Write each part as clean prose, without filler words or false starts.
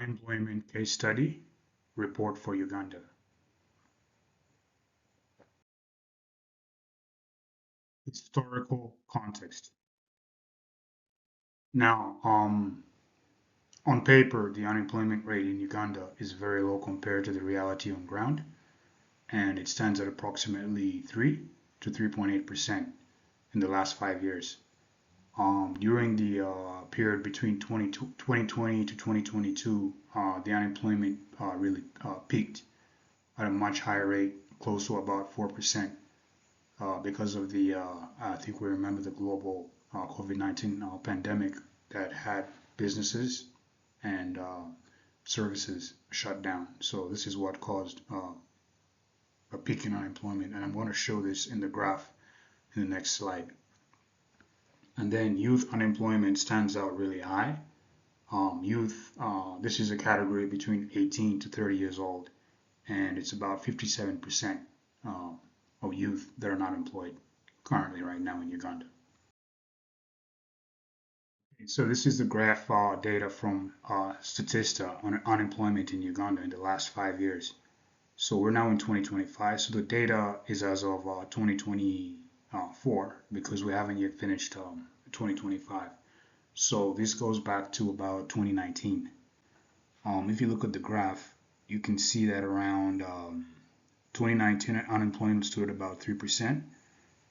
Unemployment case study report for Uganda. Historical context. Now, on paper, the unemployment rate in Uganda is very low compared to the reality on ground, and it stands at approximately 3 to 3.8% in the last 5 years. During the period between 2020 to 2022, the unemployment really peaked at a much higher rate, close to about 4%, because of the, I think we remember the global COVID-19 pandemic that had businesses and services shut down. So this is what caused a peak in unemployment. And I'm going to show this in the graph in the next slide. And then youth unemployment stands out really high. Youth, this is a category between 18 to 30 years old, and it's about 57% of youth that are not employed currently right now in Uganda. So this is the graph data from Statista on unemployment in Uganda in the last 5 years. So we're now in 2025. So the data is as of 2024 because we haven't yet finished 2025. So this goes back to about 2019. If you look at the graph, you can see that around 2019 unemployment stood at about 3%,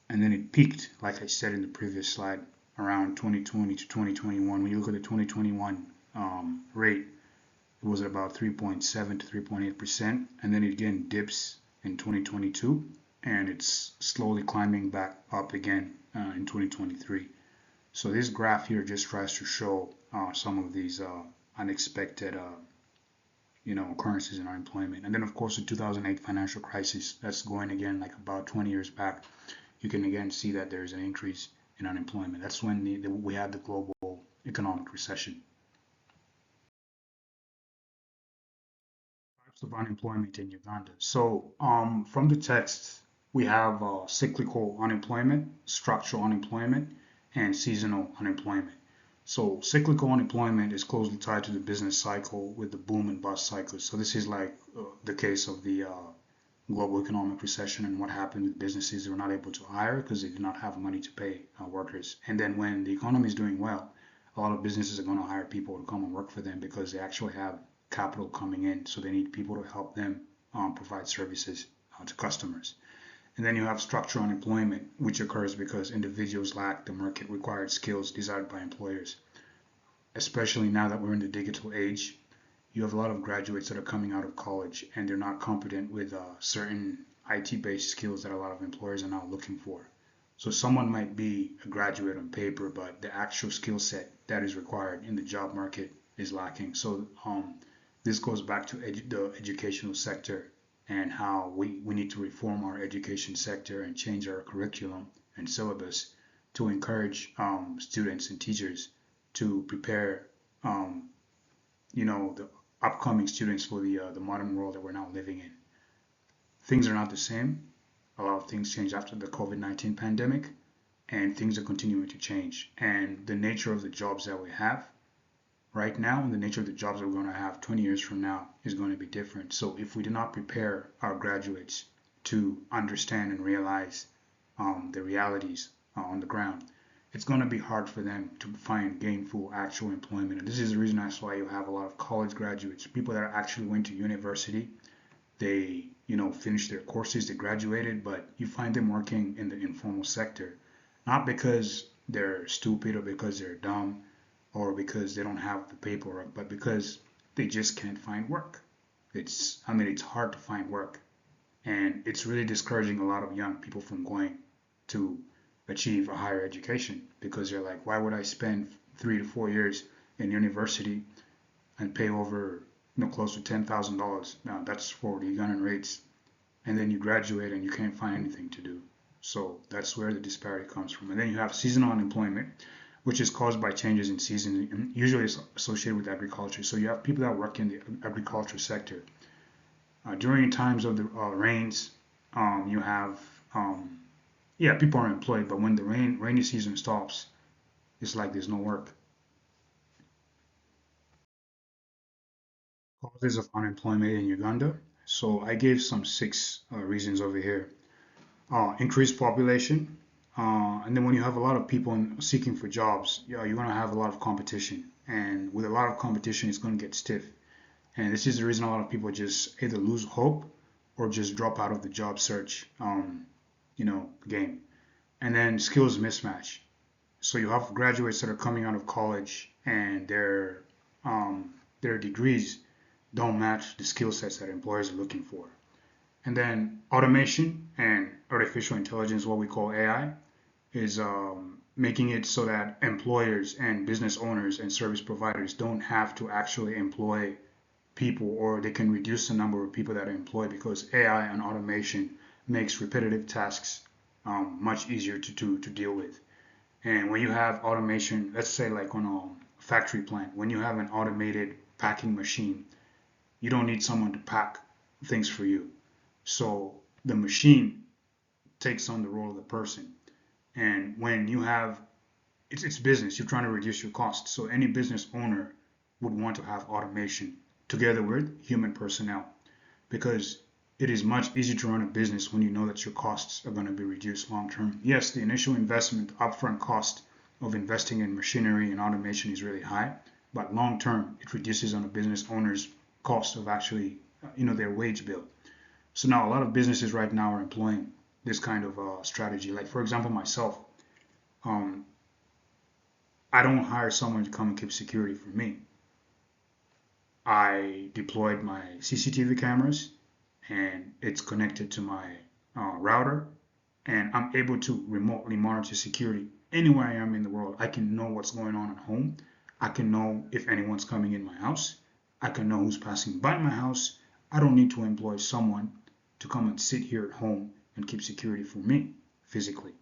and then it peaked, like I said in the previous slide, around 2020 to 2021. When you look at the 2021 rate, it was at about 3.7 to 3.8%, and then it again dips in 2022, and it's slowly climbing back up again in 2023. So this graph here just tries to show some of these unexpected occurrences in unemployment. And then of course the 2008 financial crisis, that's going again like about 20 years back. You can again see that there's an increase in unemployment. That's when we had the global economic recession. Types of unemployment in Uganda. So from the text, we have cyclical unemployment, structural unemployment, and seasonal unemployment. So cyclical unemployment is closely tied to the business cycle with the boom and bust cycles. So this is like the case of the global economic recession and what happened with businesses. They were not able to hire because they did not have money to pay workers. And then when the economy is doing well, a lot of businesses are going to hire people to come and work for them because they actually have capital coming in. So they need people to help them provide services to customers. And then you have structural unemployment, which occurs because individuals lack the market required skills desired by employers. Especially now that we're in the digital age, you have a lot of graduates that are coming out of college and they're not competent with certain IT-based skills that a lot of employers are now looking for. So someone might be a graduate on paper, but the actual skill set that is required in the job market is lacking. So this goes back to the educational sector and how we need to reform our education sector and change our curriculum and syllabus to encourage students and teachers to prepare the upcoming students for the modern world that we're now living in. Things are not the same. A lot of things changed after the COVID-19 pandemic, and things are continuing to change. And the nature of the jobs that we have right now and the nature of the jobs that we're going to have 20 years from now is going to be different. So if we do not prepare our graduates to understand and realize the realities on the ground, it's going to be hard for them to find gainful actual employment. And this is the reason that's why you have a lot of college graduates, people that actually went to university. They finished their courses, they graduated, but you find them working in the informal sector, not because they're stupid or because they're dumb or because they don't have the paperwork, but because they just can't find work. It's hard to find work, and it's really discouraging a lot of young people from going to achieve a higher education because they're like, why would I spend 3 to 4 years in university and pay over close to $10,000? Now that's for the Ugandan rates, and then you graduate and you can't find anything to do. So that's where the disparity comes from. And then you have seasonal unemployment, which is caused by changes in season, and usually it's associated with agriculture. So you have people that work in the agriculture sector. During times of the rains, you have people are employed, but when the rainy season stops, it's like there's no work. Causes of unemployment in Uganda. So I gave some six reasons over here. Increased population, and then when you have a lot of people seeking for jobs, yeah, you're gonna have a lot of competition, and with a lot of competition, it's gonna get stiff. And this is the reason a lot of people just either lose hope or just drop out of the job search, game. And then skills mismatch. So you have graduates that are coming out of college and their degrees don't match the skill sets that employers are looking for. And then automation and artificial intelligence, what we call AI, is making it so that employers and business owners and service providers don't have to actually employ people, or they can reduce the number of people that are employed because AI and automation makes repetitive tasks much easier to deal with. And when you have automation, let's say like on a factory plant, when you have an automated packing machine, you don't need someone to pack things for you. So the machine takes on the role of the person. And when you have, it's business, you're trying to reduce your costs. So any business owner would want to have automation together with human personnel because it is much easier to run a business when you know that your costs are going to be reduced long term. Yes, the initial investment, upfront cost of investing in machinery and automation is really high, but long term, it reduces on a business owner's cost of actually, their wage bill. So now a lot of businesses right now are employing this kind of strategy. Like for example, myself, um, I don't hire someone to come and keep security for me. I deployed my CCTV cameras and it's connected to my router, and I'm able to remotely monitor security anywhere I am in the world. I can know what's going on at home. I can know if anyone's coming in my house. I can know who's passing by my house. I don't need to employ someone to come and sit here at home and keep security for me physically.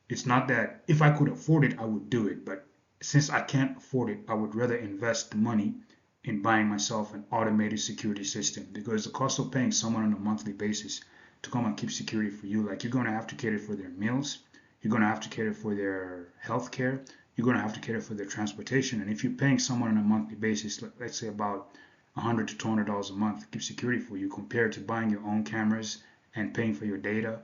It's not that if I could afford it, I would do it, but since I can't afford it, I would rather invest the money in buying myself an automated security system because the cost of paying someone on a monthly basis to come and keep security for you, like you're going to have to cater for their meals, you're going to have to cater for their health care, you're going to have to cater for their transportation. And if you're paying someone on a monthly basis, let's say about $100 to $200 a month to keep security for you compared to buying your own cameras and paying for your data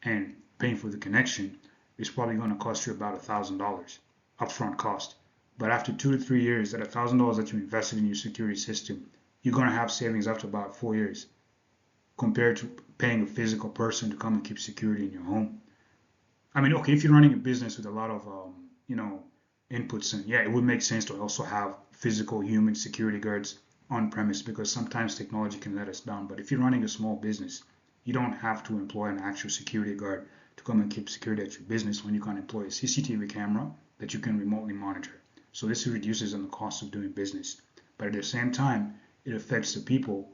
and paying for the connection, it's probably going to cost you about $1,000 upfront cost. But after 2 to 3 years, that $1,000 that you invested in your security system, you're going to have savings after about 4 years compared to paying a physical person to come and keep security in your home. I mean, okay, if you're running a business with a lot of, inputs, and yeah, it would make sense to also have physical human security guards on premise because sometimes technology can let us down. But if you're running a small business, you don't have to employ an actual security guard to come and keep security at your business when you can employ a CCTV camera that you can remotely monitor. So this reduces on the cost of doing business. But at the same time, it affects the people.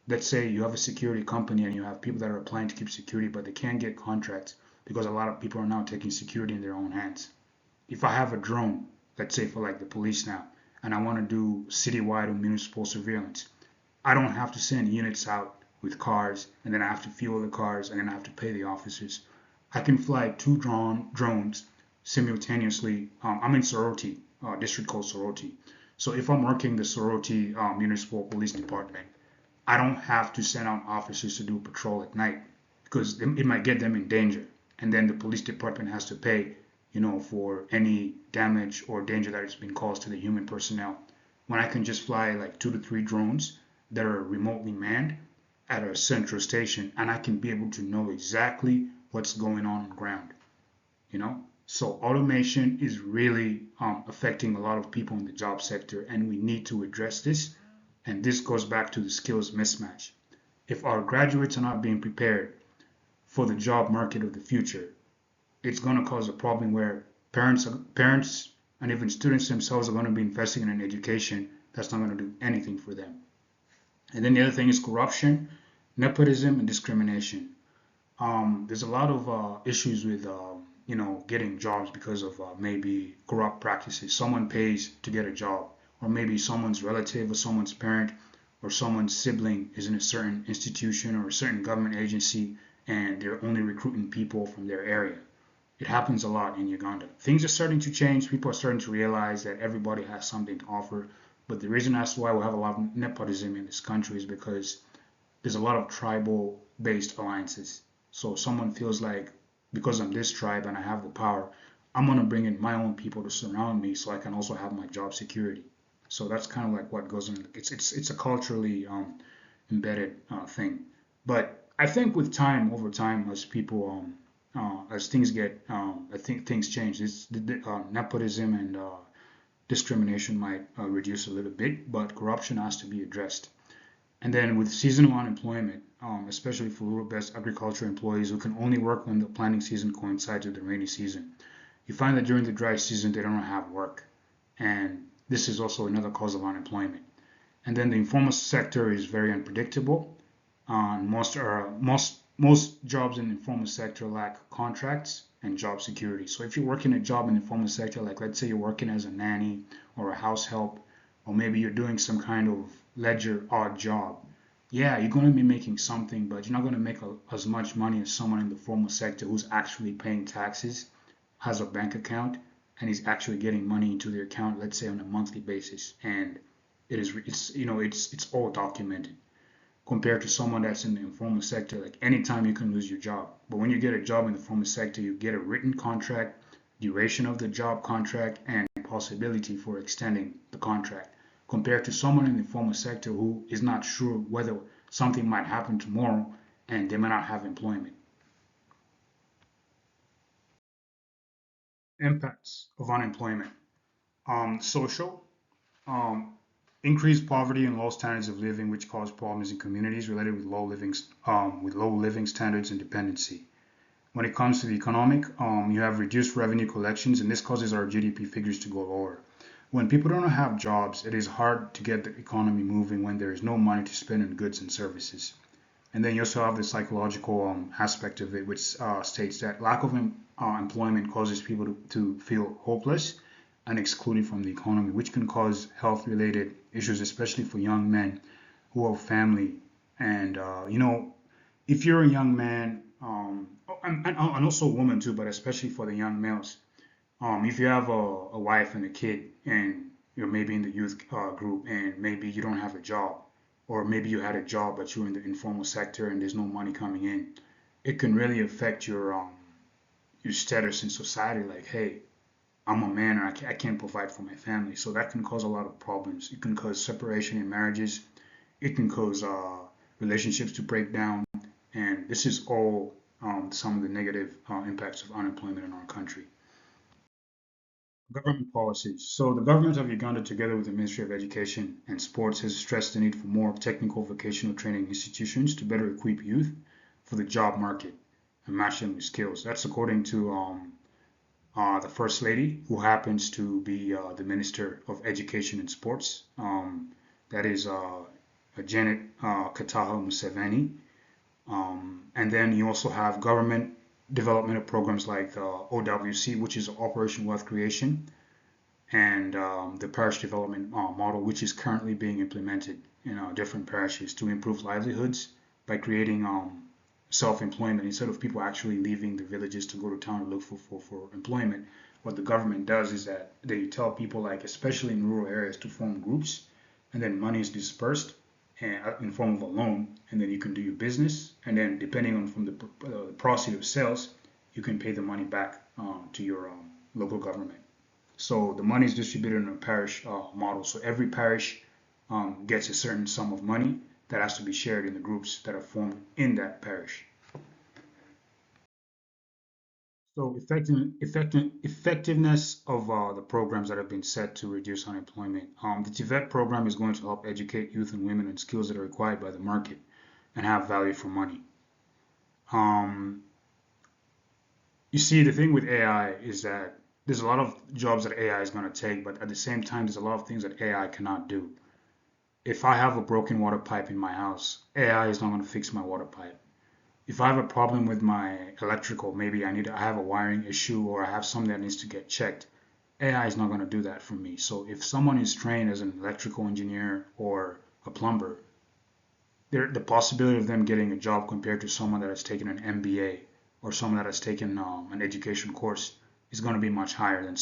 Let's say you have a security company and you have people that are applying to keep security, but they can't get contracts because a lot of people are now taking security in their own hands. If I have a drone, let's say for like the police now, and I want to do citywide or municipal surveillance, I don't have to send units out with cars and then I have to fuel the cars and then I have to pay the officers. I can fly two drones simultaneously. I'm in Soroti, district called Soroti. So if I'm working the Soroti Municipal Police Department, I don't have to send out officers to do a patrol at night because it might get them in danger. And then the police department has to pay, for any damage or danger that has been caused to the human personnel. When I can just fly like 2 to 3 drones that are remotely manned at a central station, and I can be able to know exactly what's going on the ground, you know? So automation is really affecting a lot of people in the job sector, and we need to address this. And this goes back to the skills mismatch. If our graduates are not being prepared for the job market of the future, it's going to cause a problem where parents and even students themselves are going to be investing in an education that's not going to do anything for them. And then the other thing is corruption, nepotism, and discrimination. There's a lot of issues with getting jobs because of maybe corrupt practices. Someone pays to get a job, or maybe someone's relative or someone's parent or someone's sibling is in a certain institution or a certain government agency, and they're only recruiting people from their area. It happens a lot in Uganda. Things are starting to change. People are starting to realize that everybody has something to offer, But the reason as to why we have a lot of nepotism in this country is because there's a lot of tribal based alliances. So someone feels like because I'm this tribe and I have the power, I'm gonna bring in my own people to surround me so I can also have my job security. So that's kind of like what goes on. It's a culturally embedded thing. But I think with time, over time, as people as things get, I think things change. Nepotism and discrimination might reduce a little bit, but corruption has to be addressed. And then with seasonal unemployment, especially for rural-based agriculture employees who can only work when the planting season coincides with the rainy season, you find that during the dry season they don't have work, and this is also another cause of unemployment. And then the informal sector is very unpredictable. Most jobs in the informal sector lack contracts and job security. So if you're working a job in the informal sector, like let's say you're working as a nanny or a house help, or maybe you're doing some kind of ledger odd job, yeah, you're going to be making something, but you're not going to make as much money as someone in the formal sector who's actually paying taxes, has a bank account, and is actually getting money into their account, let's say on a monthly basis, and it's all documented compared to someone that's in the informal sector. Like anytime you can lose your job. But when you get a job in the formal sector, you get a written contract, duration of the job contract, and possibility for extending the contract. Compared to someone in the formal sector who is not sure whether something might happen tomorrow and they might not have employment. Impacts of unemployment. Social, um, increased poverty and low standards of living, which cause problems in communities related with low living standards and dependency. When it comes to the economic, you have reduced revenue collections, and this causes our GDP figures to go lower. When people don't have jobs, it is hard to get the economy moving when there is no money to spend on goods and services. And then you also have the psychological aspect of it, which states that lack of employment causes people to feel hopeless and excluded from the economy, which can cause health-related issues, especially for young men who have family. And if you're a young man, and also a woman too, but especially for the young males, if you have a wife and a kid, and you're maybe in the youth group, and maybe you don't have a job, or maybe you had a job but you're in the informal sector and there's no money coming in, it can really affect your status in society. Like, hey, I'm a man and I can't provide for my family. So that can cause a lot of problems. It can cause separation in marriages. It can cause relationships to break down. And this is all some of the negative impacts of unemployment in our country. Government policies. So the government of Uganda, together with the Ministry of Education and Sports, has stressed the need for more technical vocational training institutions to better equip youth for the job market and match them with skills. That's according to the First Lady, who happens to be the Minister of Education and Sports. That is Janet Kataha Museveni. And then you also have government developmental programs like OWC, which is Operation Wealth Creation, and the parish development model, which is currently being implemented in different parishes to improve livelihoods by creating self-employment instead of people actually leaving the villages to go to town to look for employment. What the government does is that they tell people, like especially in rural areas, to form groups, and then money is dispersed in form of a loan, and then you can do your business, and then depending on from the proceeds of sales, you can pay the money back to your local government. So the money is distributed in a parish model. So every parish gets a certain sum of money that has to be shared in the groups that are formed in that parish. So effectiveness of the programs that have been set to reduce unemployment. The TVET program is going to help educate youth and women on skills that are required by the market and have value for money. Um, you see, the thing with AI is that there's a lot of jobs that AI is going to take, but at the same time, there's a lot of things that AI cannot do. If I have a broken water pipe in my house, AI is not going to fix my water pipe. If I have a problem with my electrical, maybe I have a wiring issue or I have something that needs to get checked, AI is not going to do that for me. So if someone is trained as an electrical engineer or a plumber, the possibility of them getting a job compared to someone that has taken an MBA or someone that has taken an education course is going to be much higher than,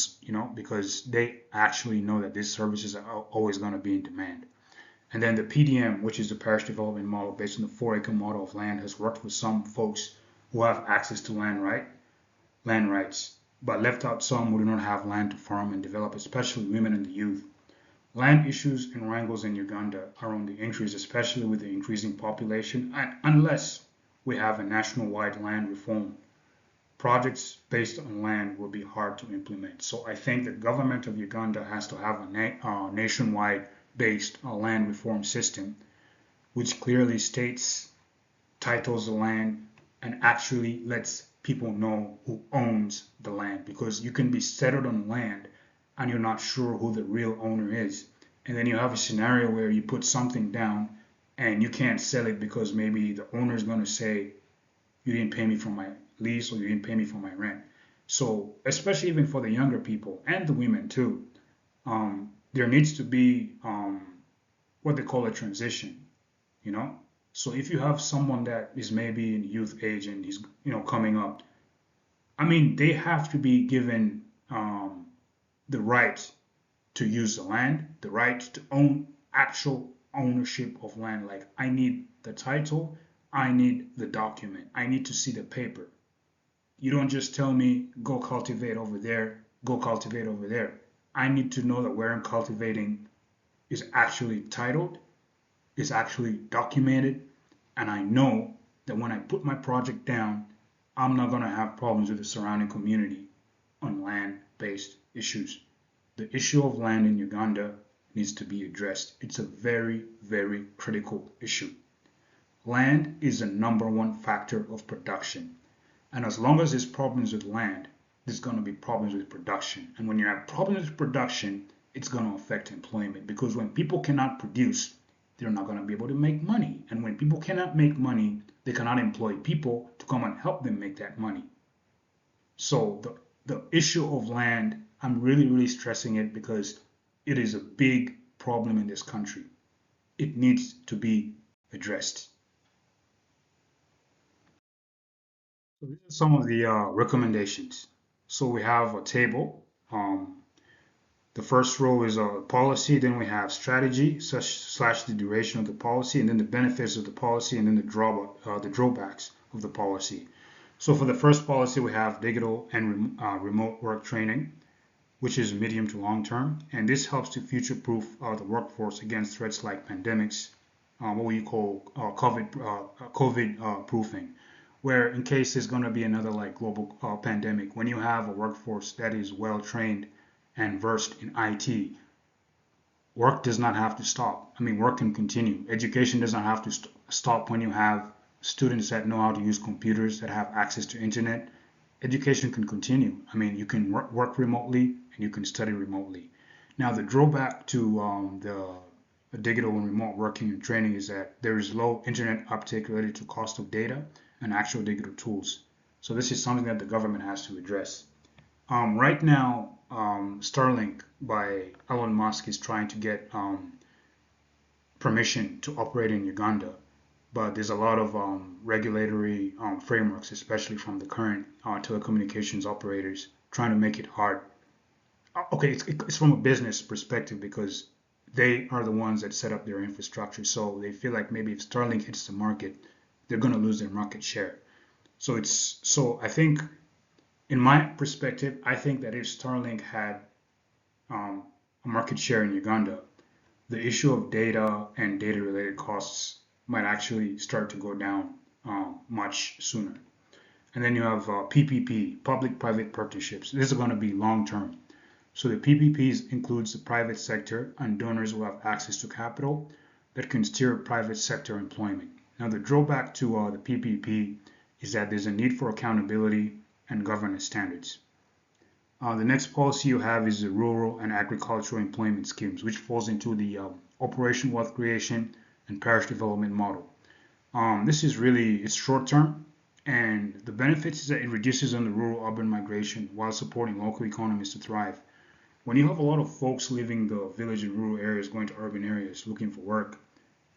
because they actually know that these services are always going to be in demand. And then the PDM, which is the parish development model based on the 4-acre model of land, has worked with some folks who have access to land rights, but left out some who do not have land to farm and develop, especially women and the youth. Land issues and wrangles in Uganda are on the increase, especially with the increasing population, and unless we have a national-wide land reform, projects based on land will be hard to implement. So I think the government of Uganda has to have a nationwide based land reform system, which clearly states, titles the land, and actually lets people know who owns the land. Because you can be settled on land and you're not sure who the real owner is. And then you have a scenario where you put something down and you can't sell it because maybe the owner is going to say, you didn't pay me for my lease or you didn't pay me for my rent. So, especially even for the younger people and the women too, there needs to be what they call a transition, you know? So if you have someone that is maybe in youth age and he's, coming up, I mean, they have to be given the right to use the land, the right to own actual ownership of land. Like, I need the title, I need the document, I need to see the paper. You don't just tell me, go cultivate over there, go cultivate over there. I need to know that where I'm cultivating is actually titled, is actually documented, and I know that when I put my project down, I'm not going to have problems with the surrounding community on land-based issues. The issue of land in Uganda needs to be addressed. It's a very, very critical issue. Land is the number one factor of production. And as long as there's problems with land, there's going to be problems with production. And when you have problems with production, it's going to affect employment. Because when people cannot produce, they're not going to be able to make money. And when people cannot make money, they cannot employ people to come and help them make that money. So the issue of land, I'm really, really stressing it because it is a big problem in this country. It needs to be addressed. So these are some of the recommendations. So we have a table. The first row is a policy, then we have strategy slash the duration of the policy, and then the benefits of the policy, and then the drawbacks of the policy. So for the first policy, we have digital and remote work training, which is medium to long term, and this helps to future-proof the workforce against threats like pandemics, what we call COVID proofing, where in case there's going to be another like global pandemic, when you have a workforce that is well trained and versed in IT, work does not have to stop. I mean, work can continue. Education does not have to stop when you have students that know how to use computers, that have access to internet. Education can continue. I mean, you can work remotely and you can study remotely. Now, the drawback to the digital and remote working and training is that there is low internet uptake related to cost of data and actual digital tools. So this is something that the government has to address. Right now, Starlink by Elon Musk is trying to get permission to operate in Uganda, but there's a lot of regulatory frameworks, especially from the current telecommunications operators, trying to make it hard. Okay, it's from a business perspective because they are the ones that set up their infrastructure, so they feel like maybe if Starlink hits the market, they're going to lose their market share. So I think, in my perspective, I think that if Starlink had a market share in Uganda, the issue of data and data related costs might actually start to go down much sooner. And then you have PPP, public-private partnerships. This is going to be long-term. So the PPPs includes the private sector and donors who have access to capital that can steer private sector employment. Now the drawback to the PPP is that there's a need for accountability and governance standards. The next policy you have is the rural and agricultural employment schemes, which falls into the Operation Wealth Creation and Parish Development model. This is really, it's short term, and the benefits is that it reduces on the rural-urban migration while supporting local economies to thrive. When you have a lot of folks leaving the village and rural areas going to urban areas looking for work,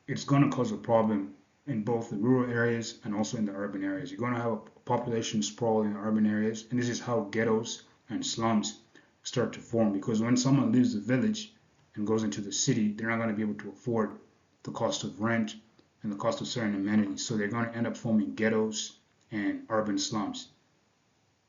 it's going to cause a problem in both the rural areas and also in the urban areas. You're going to have a population sprawl in the urban areas, and this is how ghettos and slums start to form. Because when someone leaves the village and goes into the city, they're not going to be able to afford the cost of rent and the cost of certain amenities. So they're going to end up forming ghettos and urban slums.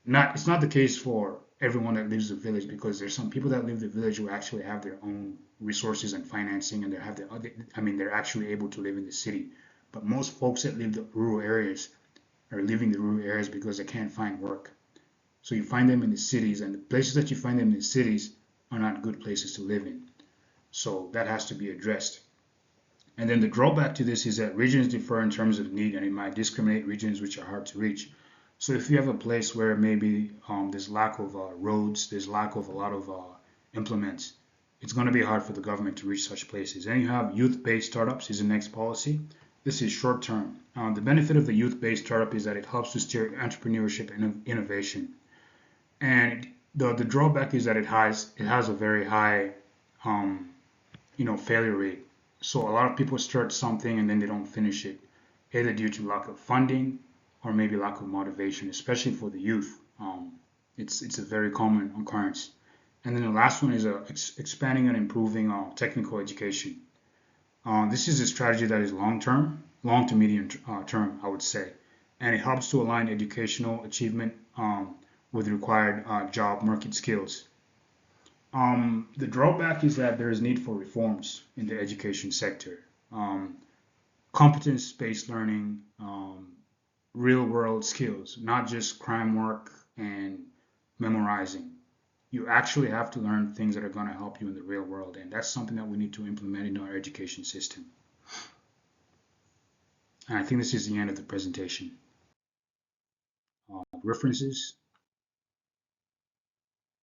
It's not the case for everyone that lives the village, because there's some people that live the village who actually have their own resources and financing, and they're actually able to live in the city. But most folks that live the rural areas are leaving the rural areas because they can't find work. So you find them in the cities, and the places that you find them in the cities are not good places to live in. So that has to be addressed. And then the drawback to this is that regions differ in terms of need, and it might discriminate regions which are hard to reach. So if you have a place where maybe there's lack of roads, there's lack of a lot of implements, it's going to be hard for the government to reach such places. And you have youth-based startups is the next policy. This is short term. The benefit of the youth-based startup is that it helps to steer entrepreneurship and innovation. And the drawback is that it has a very high failure rate. So a lot of people start something and then they don't finish it, either due to lack of funding or maybe lack of motivation, especially for the youth. It's a very common occurrence. And then the last one is expanding and improving technical education. This is a strategy that is long to medium term, I would say, and it helps to align educational achievement with required job market skills. The drawback is that there is need for reforms in the education sector. Competence-based learning, real-world skills, not just crime work and memorizing. You actually have to learn things that are going to help you in the real world, and that's something that we need to implement in our education system. And I think this is the end of the presentation. References.